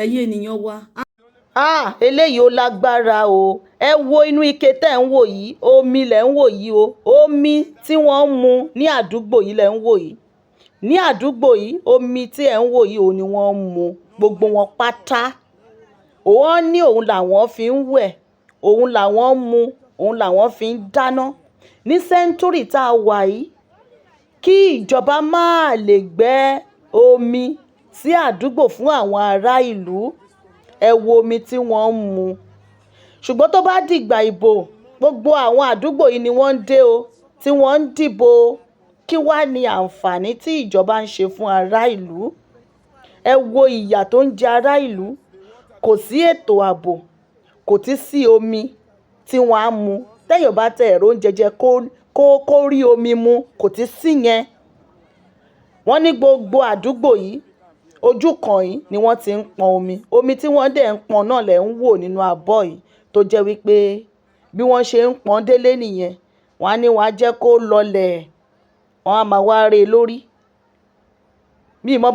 ẹ̀yin ènìyàn wa. Eléyìí ó lágbára o. Ẹ wo inú ike tẹ́ ń wò yìí, omi lẹ̀ ń wò yìí o. Omi tí wọ́n ń mu ní àdúgbò yìí lẹ̀ ń wò yìí. Ní àdúgbò yìí, omi tí ẹ̀ ń wò yìí òun ni wọ́n ń mu. Gbogbo wọn pátá. Wọ́n ní òun làwọn fi ń wẹ̀, òun làwọn ń mu, òun làwọn fi ń dáná. Ní sẹ́ńtúrì tá a wà yìí, kí ìjọba máa lè gbé omi sí àdúgbò fún àwọn ará ìlú. Ẹ wo omi tí wọ́n ń mu. Ṣùgbọ́n tó bá dìgbà ìbò, gbogbo àwọn àdúgbò yìí ni wọ́n ń dé o, tí wọ́n ń dìbò. Kí wá ní àǹfààní tí ìjọba ń ṣe fún ará ìlú? Ẹ wo ìyà tó ń jẹ ará ìlú. Kò sí ètò ààbò, kò tí sí omi tí wọ́n á mu. Tẹ́yìn bá tẹ ẹ̀rọ oúnjẹ jẹ kó rí omi mu, kò tí sí yẹn. Wọ́n ní gbogbo àdúgbò yìí, ojú kan yìí ni wọ́n ti ń pọn omi. Omi tí wọ́n dẹ̀ ń pọn náà lẹ̀ ń wò nínú abọ́ yìí, tó jẹ́ wípé bí wọ́n ṣe ń pọn délé nìyẹn. Wọ́n á ní wọ́n á jẹ́ kó lọlẹ̀, wọ́n á máa wá ré lórí. Mi mọ̀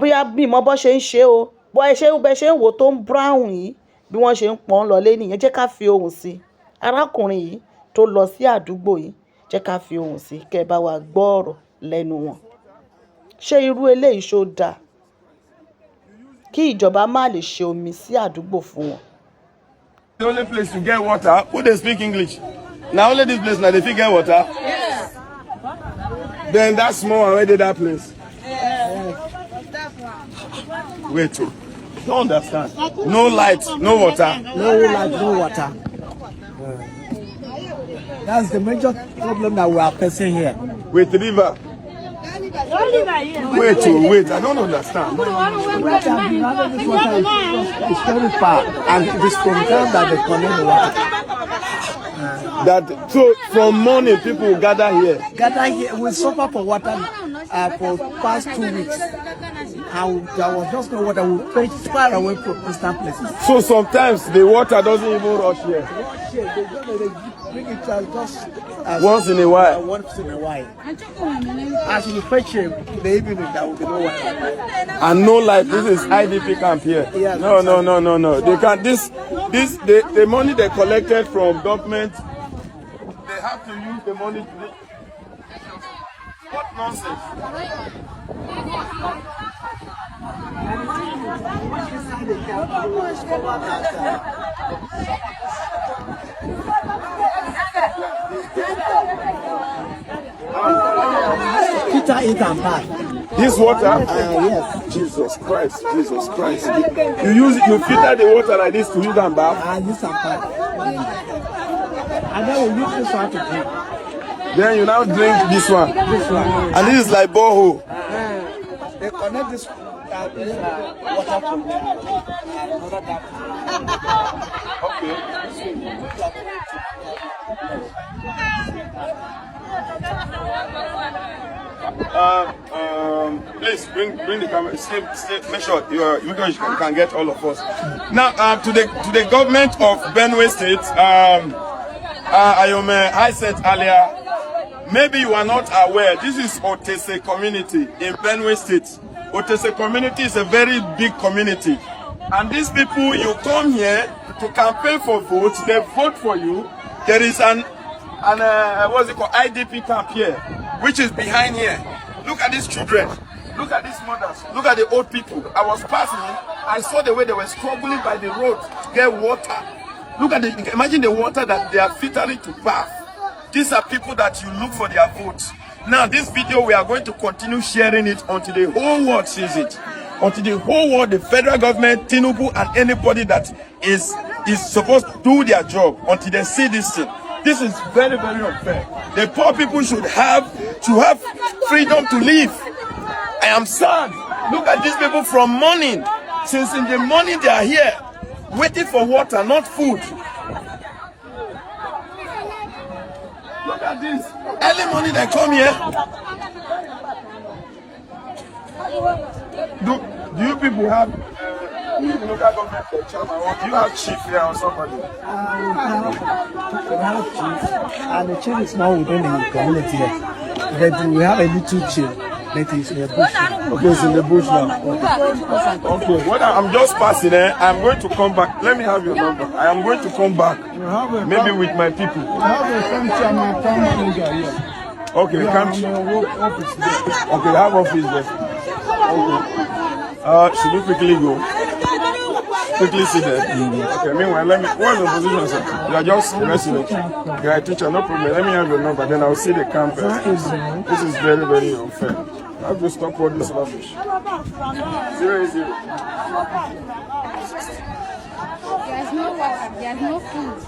bó ṣe ń ṣe o. Bẹ́ ṣe ń wò tó ń brown yìí, bí wọ́n ṣe ń pọn lọlé nìyẹn. Jẹ́ ká fi ohùn sí arákùnrin yìí tó lọ sí àdúgbò yìí. Jẹ́ ká fi ohùn sí kẹ́ ẹ bá wa gbọ́ ọ̀rọ̀ lẹ́nu wọn. Ṣé irú eléyìí ṣó dáa? Kí ìjọba má lè ṣe omi sí àdúgbò fún wọn. The only place to get water, who they speak English? Now only this place now they fit get water. Yes. Then that small one where did that place? Wait, don't understand. No light, no water. No light, no water. That's the major problem that we are facing here. With the river. Wait, I don't understand. It's very far, and it is from there that they connect the water. So from morning people gather here. We suffer for water for past 2 weeks. And there was just no water. We stayed far away from distant places. So sometimes the water doesn't even rush here. They bring it just once in a while. Once in a while. As you fetch it in the evening, there will be no water. And no light. This is IDP camp here. Yeah, no. They can't. The money they collected from government, they have to use the money to. What nonsense! Peter eat and buy. This water? Yes. Jesus Christ. You filter the water like this to use and bath? Use and buy. And then we use this one to drink. Then you now drink this one. And this is like borehole. They connect this water from another tap. Okay. Please bring the camera. Make sure you can get all of us. Now to the government of Benue State, I said earlier, maybe you are not aware, this is Otese community in Benue State. Otese community is a very big community. And these people, you come here to campaign for votes, they vote for you. There is what's it called, IDP camp here, which is behind here. Look at these children. Look at these mothers. Look at the old people. I was passing, I saw the way they were struggling by the road to get water. Look at imagine the water that they are filtering to bath. These are people that you look for their votes. Now, this video, we are going to continue sharing it until the whole world sees it. Until the whole world, the federal government, Tinubu, and anybody that is supposed to do their job, until they see this thing. This is very, very unfair. The poor people should have freedom to live. I am sad. Look at these people from morning. Since in the morning they are here, waiting for water, not food. Look at this. Early morning they come here. Do you people have local government chairman, or do you have chief here or somebody? We have chief, and the chief is not within the community. But we have a little chief. That is in the bush now. Okay, it's in the bush now. Okay, what I'm just passing there. I'm going to come back. Let me have your number. I am going to come back. Maybe with my people. You have a farm chairman, farm manager here. Okay, we can't. Office there. Okay, I have office there. Okay. Should we quickly go? Quickly sit there. Okay, meanwhile, what's the position, sir? You are just a resident. You are a teacher, no problem. Let me have your number, then I'll see the campus. This is very, very unfair. I have to stop all this rubbish. 080. There's no water, there's no food.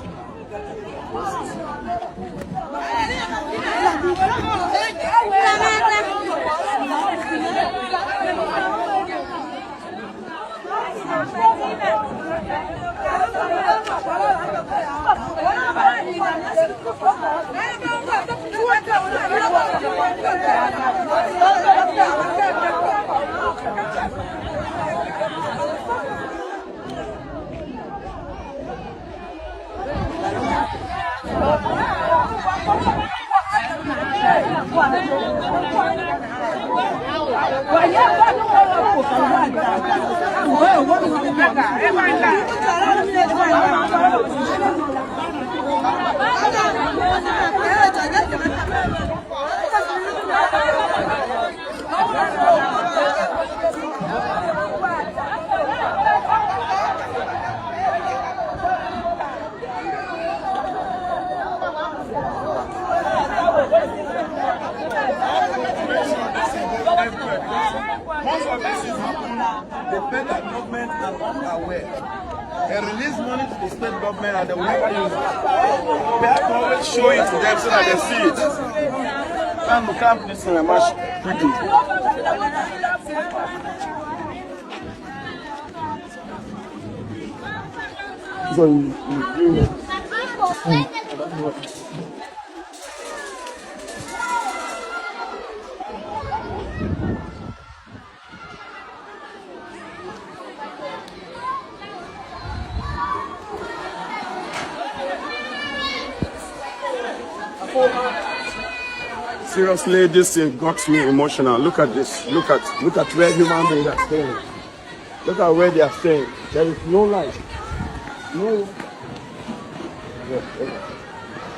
Most of this is happening. The federal government are not aware. They release money to the state government and they will never use it. We have to always show it to them so that they see it. And we can't put this in a match quickly. Seriously, this thing got me emotional. Look at this. Look at where human beings are staying. Look at where they are staying. There is no light. No.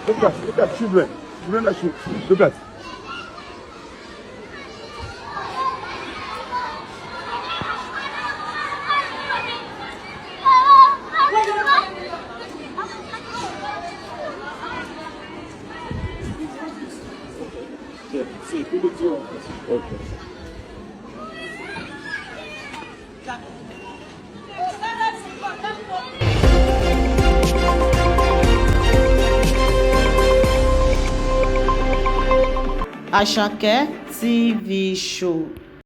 Look at children. Children that should look at. Okay. Àṣàkẹ́ TV show.